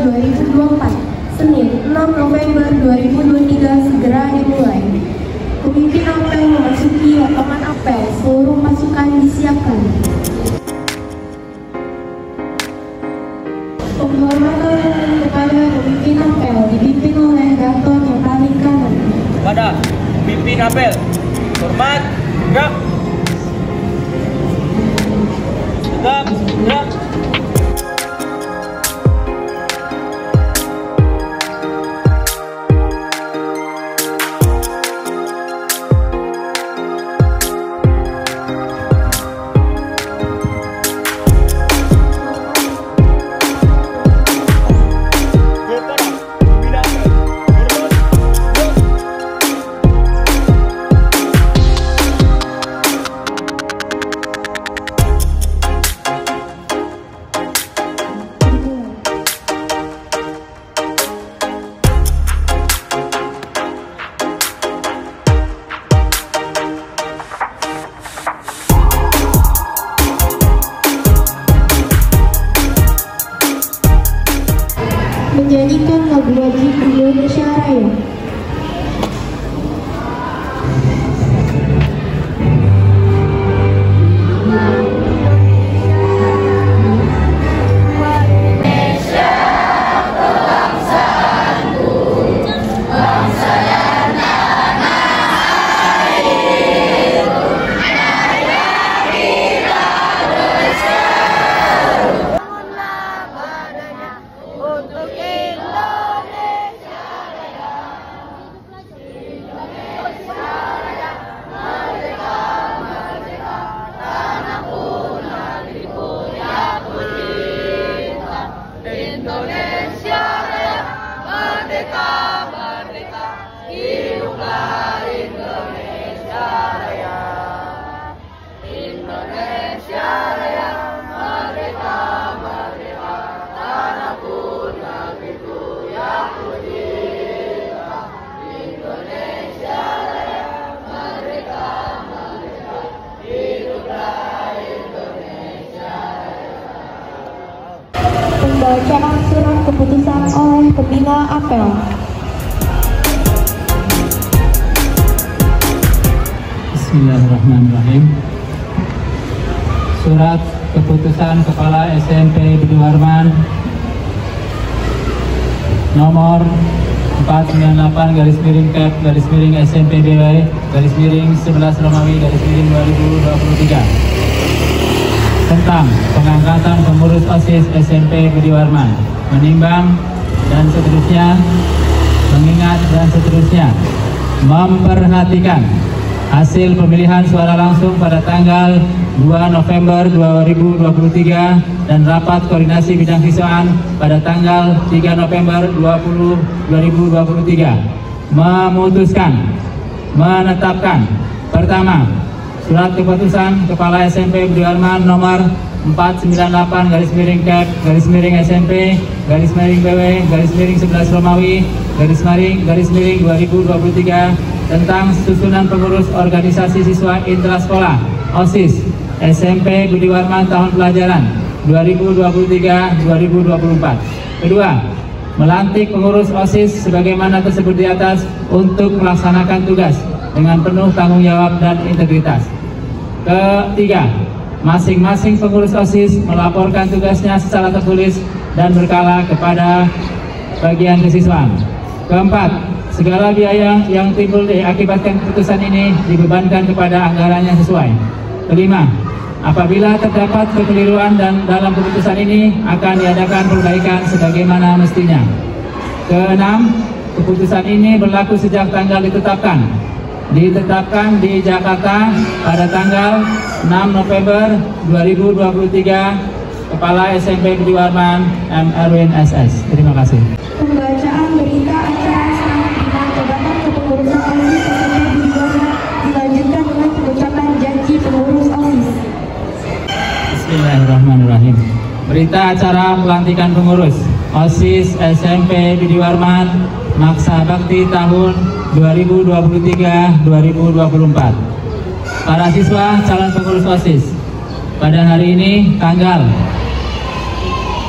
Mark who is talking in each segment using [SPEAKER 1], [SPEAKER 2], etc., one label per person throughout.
[SPEAKER 1] 2024, Senin 6 November 2023 segera dimulai. Pemimpin apel memasuki lapangan apel, seluruh pasukan disiapkan. Penghormatan kepada pemimpin apel dipimpin oleh Gatot yang paling kanan.
[SPEAKER 2] Kepada pemimpin apel, hormat, gerak. Tegap, gerak.
[SPEAKER 1] Menyanyikan lagu wajib Indonesia Raya.
[SPEAKER 3] Indonesia Raya, merdeka, merdeka, hiduplah Indonesia Raya. Indonesia Raya, merdeka, merdeka, tanah pun negeriku yang kucinta. Indonesia Raya, merdeka, merdeka, hiduplah Indonesia Raya.
[SPEAKER 1] Pembacaan surat keputusan oleh Pembina Apel.
[SPEAKER 4] Bismillahirrahmanirrahim. Surat keputusan Kepala SMP Budi Warman nomor 498/SMP BW /11 Romawi /2023 tentang pengangkatan pengurus OSIS SMP Budi Warman, menimbang dan seterusnya, mengingat dan seterusnya, memperhatikan hasil pemilihan suara langsung pada tanggal 2 November 2023 dan rapat koordinasi bidang siswaan pada tanggal 3 November 2023, memutuskan, menetapkan: pertama, surat keputusan Kepala SMP Budi Warman nomor 498/SMP BW /11 Romawi /2023 tentang susunan pengurus organisasi siswa intrasekolah OSIS SMP Budi Warman tahun pelajaran 2023-2024. Kedua, melantik pengurus OSIS sebagaimana tersebut di atas untuk melaksanakan tugas dengan penuh tanggung jawab dan integritas. Ketiga, masing-masing pengurus OSIS melaporkan tugasnya secara tertulis dan berkala kepada bagian kesiswaan. Keempat, segala biaya yang timbul diakibatkan keputusan ini dibebankan kepada anggarannya sesuai. Kelima, apabila terdapat kekeliruan dan dalam keputusan ini akan diadakan perbaikan sebagaimana mestinya. Keenam, keputusan ini berlaku sejak tanggal ditetapkan di Jakarta pada tanggal 6 November 2023. Kepala SMP Budi Warman M. Erwin SS. Terima kasih.
[SPEAKER 1] Pembacaan berita acara selamat terima jabatan kepengurusan OSIS SMP Budi Warman dilanjutkan dengan pengucapan janji pengurus OSIS.
[SPEAKER 4] Bismillahirrahmanirrahim. Berita acara pelantikan pengurus OSIS SMP Budi Warman Maksa Bakti tahun 2023-2024. Para siswa calon pengurus OSIS, pada hari ini tanggal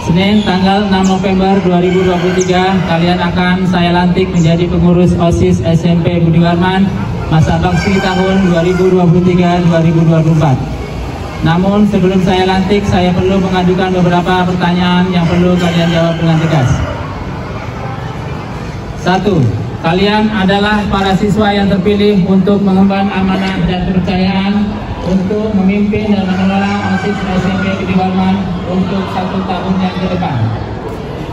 [SPEAKER 4] Senin tanggal 6 November 2023 kalian akan saya lantik menjadi pengurus OSIS SMP Budi Warman masa bakti tahun 2023-2024. Namun sebelum saya lantik, saya perlu mengajukan beberapa pertanyaan yang perlu kalian jawab dengan tegas. 1. Kalian adalah para siswa yang terpilih untuk mengemban amanah dan kepercayaan untuk memimpin dan mengelola OSIS SMP Budi Warman untuk 1 tahun yang ke depan.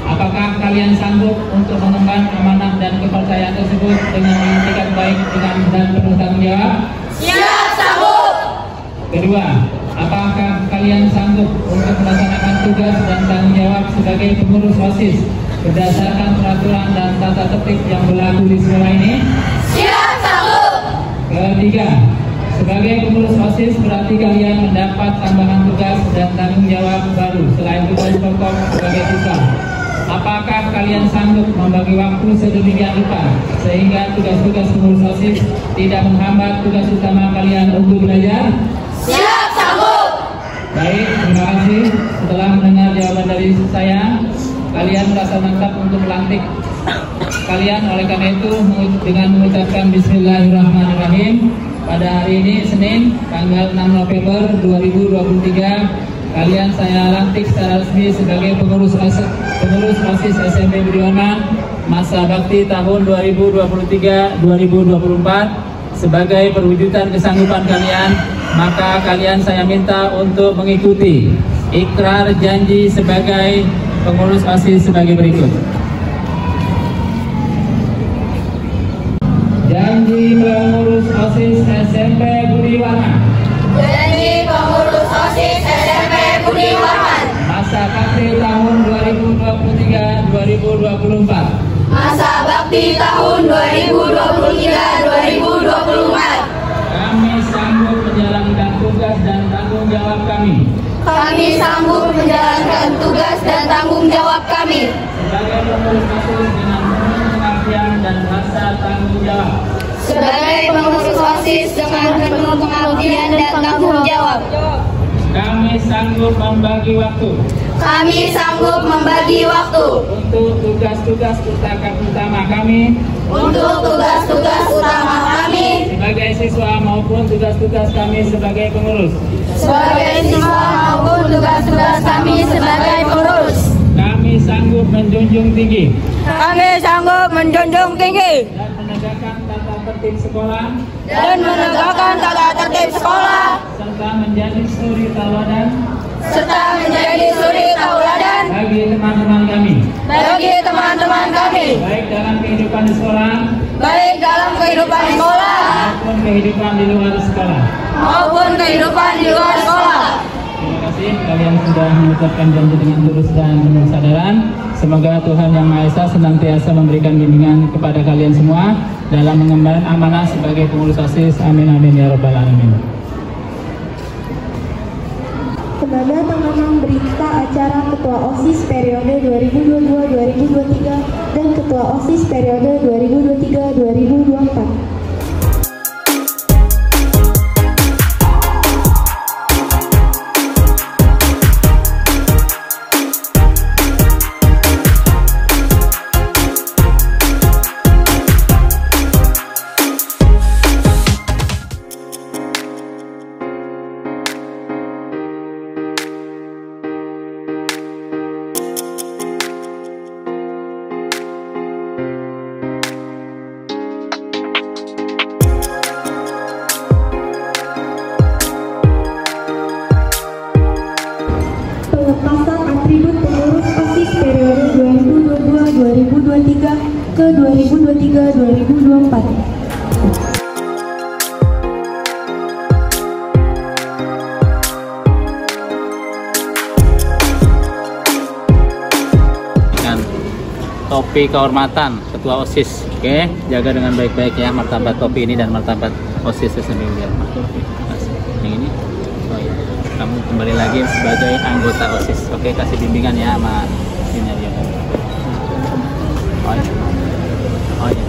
[SPEAKER 4] Apakah kalian sanggup untuk mengemban amanah dan kepercayaan tersebut dengan itikat baik dan penuh tanggung jawab?
[SPEAKER 3] Siap, sanggup.
[SPEAKER 4] Kedua, apakah kalian sanggup untuk melaksanakan tugas dan tanggung jawab sebagai pengurus OSIS berdasarkan peraturan dan tata tertib yang berlaku di sekolah ini?
[SPEAKER 3] Siap, sanggup.
[SPEAKER 4] Ketiga, sebagai pengurus OSIS berarti kalian mendapat tambahan tugas dan tanggung jawab baru selain tugas pokok sebagai siswa. Apakah kalian sanggup membagi waktu sedemikian rupa sehingga tugas-tugas pengurus OSIS tidak menghambat tugas utama kalian untuk belajar?
[SPEAKER 3] Siap, sanggup.
[SPEAKER 4] Baik, terima kasih. Setelah mendengar jawaban dari saya, kalian merasa mantap untuk melantik kalian. Oleh karena itu, dengan mengucapkan Bismillahirrahmanirrahim, pada hari ini Senin tanggal 6 November 2023 kalian saya lantik secara resmi sebagai pengurus OSIS SMP Budi Warman masa bakti tahun 2023-2024. Sebagai perwujudan kesanggupan kalian, maka kalian saya minta untuk mengikuti ikrar janji sebagai pengurus OSIS sebagai berikut. Janji pengurus OSIS SMP Budi Warman.
[SPEAKER 3] Janji pengurus OSIS SMP Budi Warman.
[SPEAKER 4] Masa bakti tahun 2023-2024.
[SPEAKER 3] Masa bakti tahun 2023-2024.
[SPEAKER 4] Kami sanggup menjalankan tugas dan tanggung jawab kami.
[SPEAKER 3] Kami sanggup menjalankan tugas dan tanggung jawab kami
[SPEAKER 4] Sebagai pengurus OSIS dengan penuh pengabdian dan rasa tanggung jawab.
[SPEAKER 3] sebagai pengurus OSIS dengan penuh pengabdian dan tanggung jawab.
[SPEAKER 4] Kami sanggup membagi waktu
[SPEAKER 3] Kami sanggup membagi waktu
[SPEAKER 4] untuk tugas-tugas utama kami
[SPEAKER 3] untuk tugas-tugas utama kami
[SPEAKER 4] sebagai siswa maupun tugas-tugas kami sebagai pengurus.
[SPEAKER 3] sebagai siswa maupun tugas-tugas kami sebagai pengurus.
[SPEAKER 4] Kami sanggup menjunjung tinggi
[SPEAKER 3] Kami sanggup menjunjung tinggi
[SPEAKER 4] dan menegakkan tata tertib sekolah
[SPEAKER 3] dan menegakkan tata tertib sekolah
[SPEAKER 4] serta menjadi suri tauladan bagi teman-teman kami, baik dalam kehidupan di sekolah maupun kehidupan di luar sekolah. Terima kasih kalian sudah mengucapkan janji dengan tulus dan penuh kesadaran. Semoga Tuhan Yang Maha Esa senantiasa memberikan bimbingan kepada kalian semua dalam mengemban amanah sebagai pengurus OSIS. Amin amin ya rabbal alamin.
[SPEAKER 1] Kepada teman-teman berita acara Ketua OSIS periode 2022-2023 dan Ketua OSIS periode 2023-2024. Pelepasan atribut pengurus OSIS periode 2022-2023 ke 2023-2024.
[SPEAKER 4] Topi kehormatan Ketua OSIS, oke? Jaga dengan baik-baik ya martabat topi ini dan martabat OSIS SMP Budi Warman. Yang ini, oh iya, kamu kembali lagi sebagai anggota OSIS, oke? Kasih bimbingan ya sama ini ya. Oh iya, oh iya.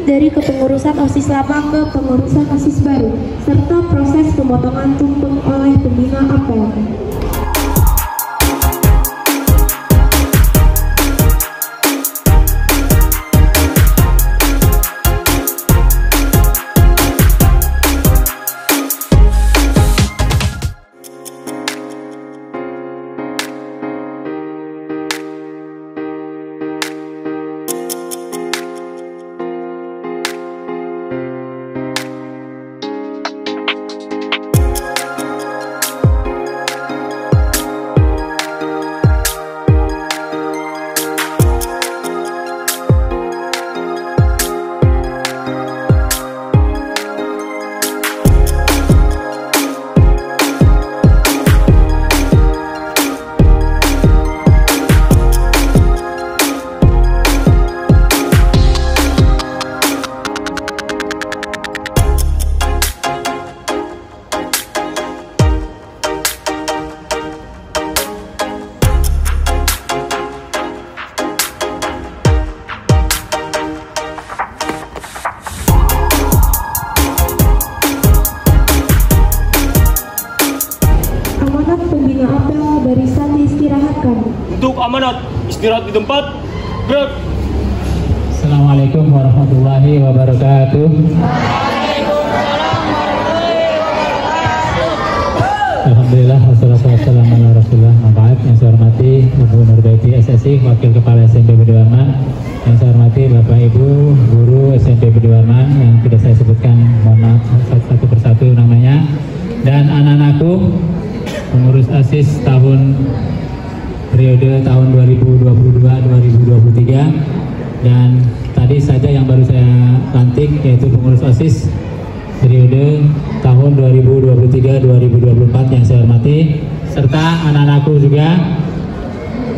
[SPEAKER 1] Dari kepengurusan OSIS lama ke pengurusan OSIS baru, serta proses pemotongan tumpeng oleh pembina apel.
[SPEAKER 2] Untuk amanat, istirahat di tempat. Gerak.
[SPEAKER 4] Assalamualaikum warahmatullahi wabarakatuh. Alhamdulillah, wassalatu wassalamu ala rasulillah. Yang saya hormati Ibu Nurbaiti SSI, Wakil Kepala SMP Budi Warman. Yang saya hormati Bapak Ibu Guru SMP Budi Warman yang tidak saya sebutkan, mohon maaf satu persatu namanya. Dan anak-anakku pengurus OSIS periode tahun 2022-2023, dan tadi saja yang baru saya lantik yaitu pengurus OSIS periode tahun 2023-2024 yang saya hormati, serta anak-anakku juga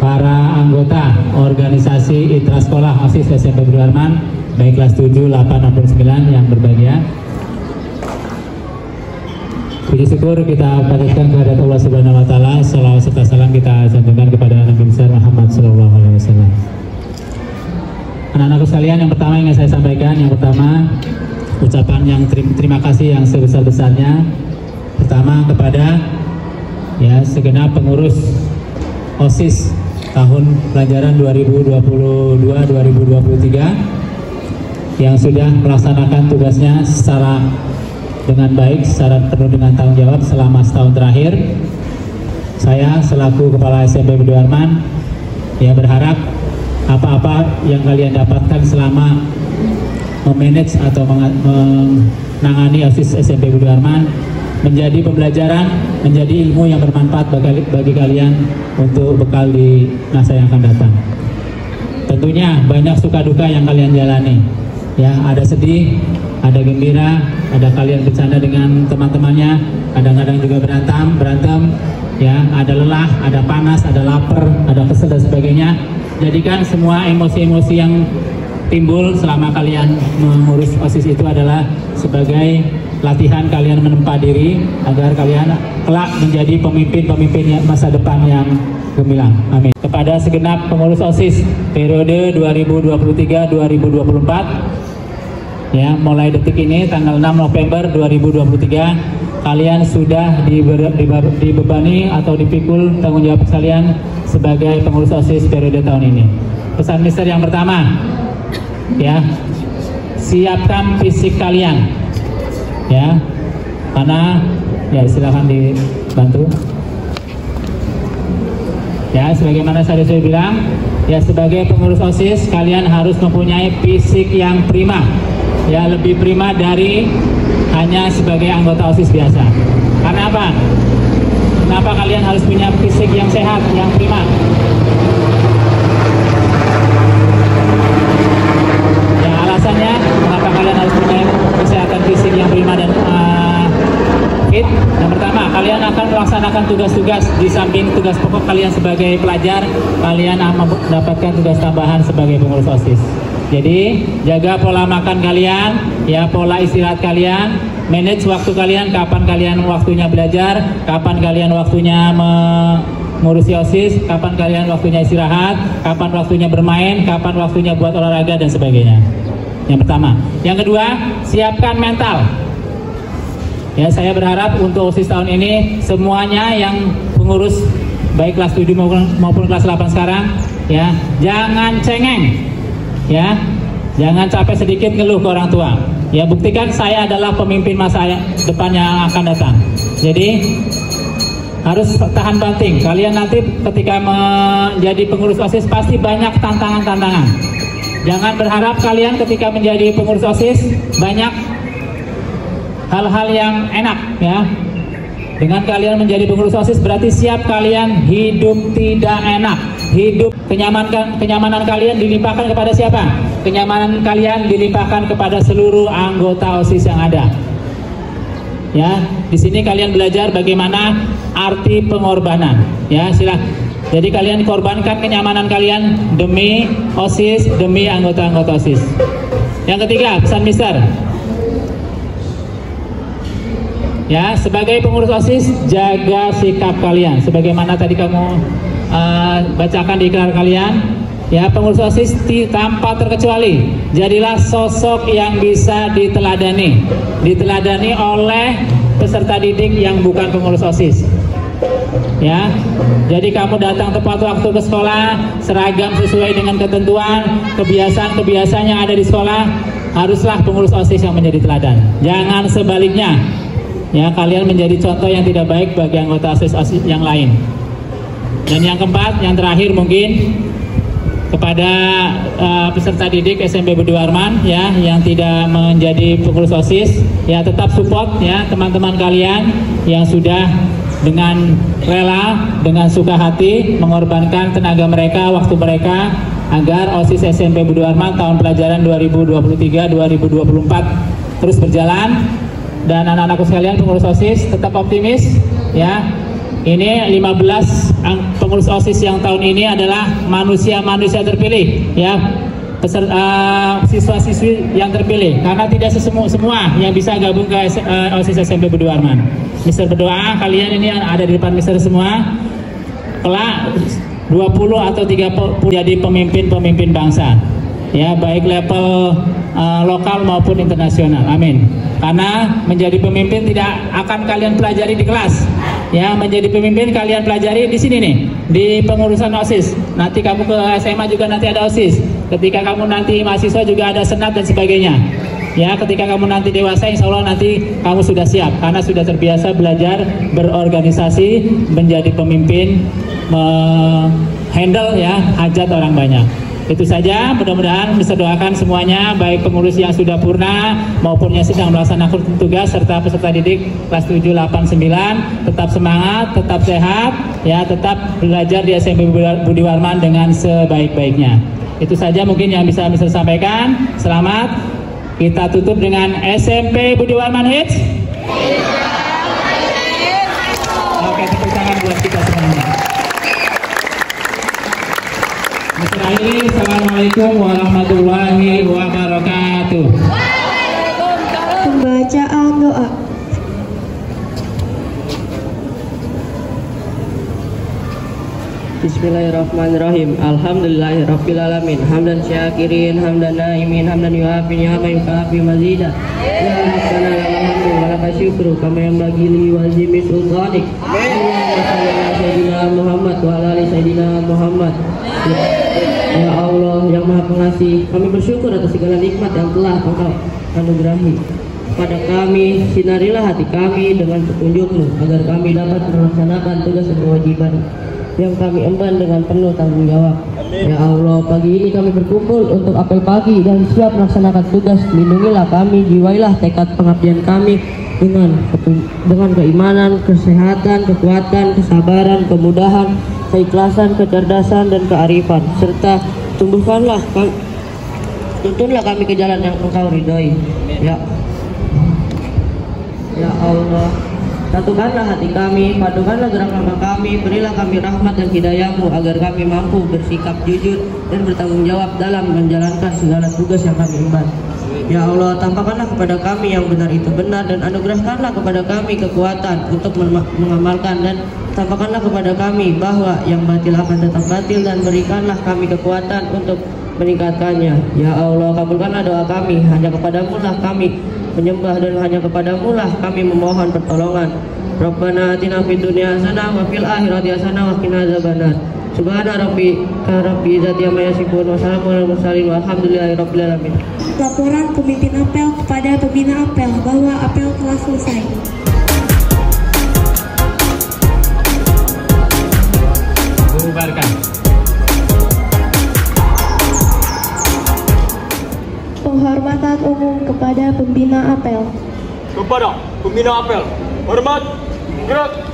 [SPEAKER 4] para anggota organisasi Itra Sekolah OSIS SMP Budi Warman baik kelas 7, 8, maupun 9 yang berbahagia. Puji syukur kita panjatkan kepada Allah Subhanahu wa taala, salawat serta salam kita sanjungkan kepada Nabi besar Muhammad sallallahu alaihi wasallam. Anak-anakku sekalian, yang pertama yang saya sampaikan, yang pertama ucapan yang terima kasih yang sebesar-besarnya pertama kepada segenap pengurus OSIS tahun pelajaran 2022-2023 yang sudah melaksanakan tugasnya secara dengan baik, secara penuh dengan tanggung jawab selama setahun terakhir. Saya selaku Kepala SMP Budi Warman berharap apa-apa yang kalian dapatkan selama memanage atau menangani OSIS SMP Budi Warman menjadi pembelajaran, menjadi ilmu yang bermanfaat bagi kalian untuk bekal di masa yang akan datang. Tentunya banyak suka duka yang kalian jalani, ada sedih, ada gembira, ada kalian bercanda dengan teman-temannya, kadang-kadang juga berantem, ada lelah, ada panas, ada lapar, ada kesel dan sebagainya. Jadikan semua emosi-emosi yang timbul selama kalian mengurus OSIS itu adalah sebagai latihan kalian menempa diri agar kalian kelak menjadi pemimpin masa depan yang gemilang. Amin. Kepada segenap pengurus OSIS periode 2023-2024, mulai detik ini tanggal 6 November 2023 kalian sudah dibebani atau dipikul tanggung jawab kalian sebagai pengurus OSIS periode tahun ini. Pesan mister yang pertama, siapkan fisik kalian, karena silakan dibantu. Sebagaimana saya sudah bilang, sebagai pengurus OSIS kalian harus mempunyai fisik yang prima, lebih prima dari hanya sebagai anggota OSIS biasa. Karena apa? Kenapa kalian harus punya fisik yang sehat, yang prima? Ya, alasannya kenapa kalian harus punya kesehatan fisik yang prima dan fit. Yang pertama, kalian akan melaksanakan tugas-tugas di samping tugas pokok kalian sebagai pelajar, kalian akan mendapatkan tugas tambahan sebagai pengurus OSIS. Jadi, jaga pola makan kalian, ya, pola istirahat kalian, manage waktu kalian, kapan kalian waktunya belajar, kapan kalian waktunya mengurusi OSIS, kapan kalian waktunya istirahat, kapan waktunya bermain, kapan waktunya buat olahraga dan sebagainya. Yang pertama. Yang kedua, siapkan mental. Ya, saya berharap untuk OSIS tahun ini semuanya yang pengurus baik kelas 7 maupun kelas 8 sekarang, ya, jangan cengeng, ya, jangan capek sedikit ngeluh ke orang tua. Ya, buktikan saya adalah pemimpin masa depan yang akan datang. Jadi harus tahan banting. Kalian nanti ketika menjadi pengurus OSIS pasti banyak tantangan-tantangan. Jangan berharap kalian ketika menjadi pengurus OSIS banyak hal-hal yang enak, ya. Dengan kalian menjadi pengurus OSIS berarti siap kalian hidup tidak enak. Hidup kenyamanan kalian dilimpahkan kepada siapa? Kenyamanan kalian dilimpahkan kepada seluruh anggota OSIS yang ada. Ya, di sini kalian belajar bagaimana arti pengorbanan. Ya, silakan. Jadi kalian korbankan kenyamanan kalian demi OSIS, demi anggota-anggota OSIS. Yang ketiga, pesan Mister. Ya, sebagai pengurus OSIS, jaga sikap kalian. Sebagaimana tadi kamu bacakan di ikrar kalian, ya, pengurus OSIS tanpa terkecuali, jadilah sosok yang bisa diteladani oleh peserta didik yang bukan pengurus OSIS. Ya, jadi kamu datang tepat waktu ke sekolah, seragam sesuai dengan ketentuan, kebiasaan-kebiasaan yang ada di sekolah, haruslah pengurus OSIS yang menjadi teladan. Jangan sebaliknya. Ya, kalian menjadi contoh yang tidak baik bagi anggota OSIS yang lain. Dan yang keempat, yang terakhir mungkin kepada peserta didik SMP Budi Warman, ya, yang tidak menjadi pengurus OSIS, ya, tetap support, ya, teman-teman kalian yang sudah dengan rela, dengan suka hati mengorbankan tenaga mereka, waktu mereka agar OSIS SMP Budi Warman tahun pelajaran 2023-2024 terus berjalan. Dan anak-anakku sekalian pengurus OSIS tetap optimis, ya. Ini 15 pengurus OSIS yang tahun ini adalah manusia-manusia terpilih, ya. Siswa-siswi yang terpilih, karena tidak semua yang bisa gabung ke OSIS SMP Budi Warman. Mister berdoa kalian ini yang ada di depan Mister semua kelak 20 atau 30 jadi pemimpin bangsa, ya, baik level lokal maupun internasional. Amin. Karena menjadi pemimpin tidak akan kalian pelajari di kelas, ya. Menjadi pemimpin kalian pelajari di sini nih, di pengurusan OSIS. Nanti kamu ke SMA juga nanti ada OSIS. Ketika kamu nanti mahasiswa juga ada senat dan sebagainya. Ya, ketika kamu nanti dewasa, insya Allah nanti kamu sudah siap karena sudah terbiasa belajar berorganisasi, menjadi pemimpin, handle, ya, hajat orang banyak. Itu saja, mudah-mudahan bisa doakan semuanya, baik pengurus yang sudah purna maupun yang sedang melaksanakan tugas serta peserta didik kelas 7, 8, 9 tetap semangat, tetap sehat, ya, tetap belajar di SMP Budi Warman dengan sebaik-baiknya. Itu saja mungkin yang bisa Mister sampaikan. Selamat. Kita tutup dengan SMP Budi Warman hits. Oke, tepuk tangan buat kita semuanya. Assalamualaikum warahmatullahi wabarakatuh.
[SPEAKER 1] Pembacaan doa.
[SPEAKER 5] Bismillahirrahmanirrahim. Alhamdulillahirrabbilalamin. Hamdan syakirin, hamdan naimin, hamdan yuafin, yuafin, yuafin mazida. Ya Rabbana alhamdu wa laka syukru kama yang bagi li wazimi sultanik. Allahumma salli ala sayyidina Muhammad wa ala ali sayyidina Muhammad. Ya Allah yang Maha Pengasih, kami bersyukur atas segala nikmat yang telah Engkau anugerahi pada kami. Sinarilah hati kami dengan petunjuk-Mu agar kami dapat melaksanakan tugas dan kewajiban yang kami emban dengan penuh tanggung jawab. Ya Allah, pagi ini kami berkumpul untuk apel pagi dan siap melaksanakan tugas. Lindungilah kami, jiwailah tekad pengabdian kami dengan keimanan, kesehatan, kekuatan, kesabaran, kemudahan, keikhlasan, kecerdasan, dan kearifan, serta tuntunlah kami ke jalan yang Engkau ridhoi. Ya Allah, satukanlah hati kami, padukanlah gerak langkah kami, berilah kami rahmat dan hidayah-Mu agar kami mampu bersikap jujur dan bertanggung jawab dalam menjalankan segala tugas yang kami emban. Ya Allah, tampakkanlah kepada kami yang benar itu benar dan anugerahkanlah kepada kami kekuatan untuk mengamalkan, dan tampakkanlah kepada kami bahwa yang batil akan tetap batil, dan berikanlah kami kekuatan untuk meningkatkannya. Ya Allah, kabulkanlah doa kami, hanya kepadamu lah kami menyembah dan hanya kepadamu lah kami memohon pertolongan. Rabbana atina fid dunya hasanah wa fil akhirati hasanah wa qina adzabannar. Subhana rabbika rabbil izzati amma yasifun wa salamun alal mursalin walhamdulillahi rabbil alamin.
[SPEAKER 6] Laporan pemimpin apel kepada pembina apel bahwa apel telah selesai.
[SPEAKER 4] Bubarkan.
[SPEAKER 1] Penghormatan umum kepada pembina apel.
[SPEAKER 2] Kepada pembina apel, hormat, gerak.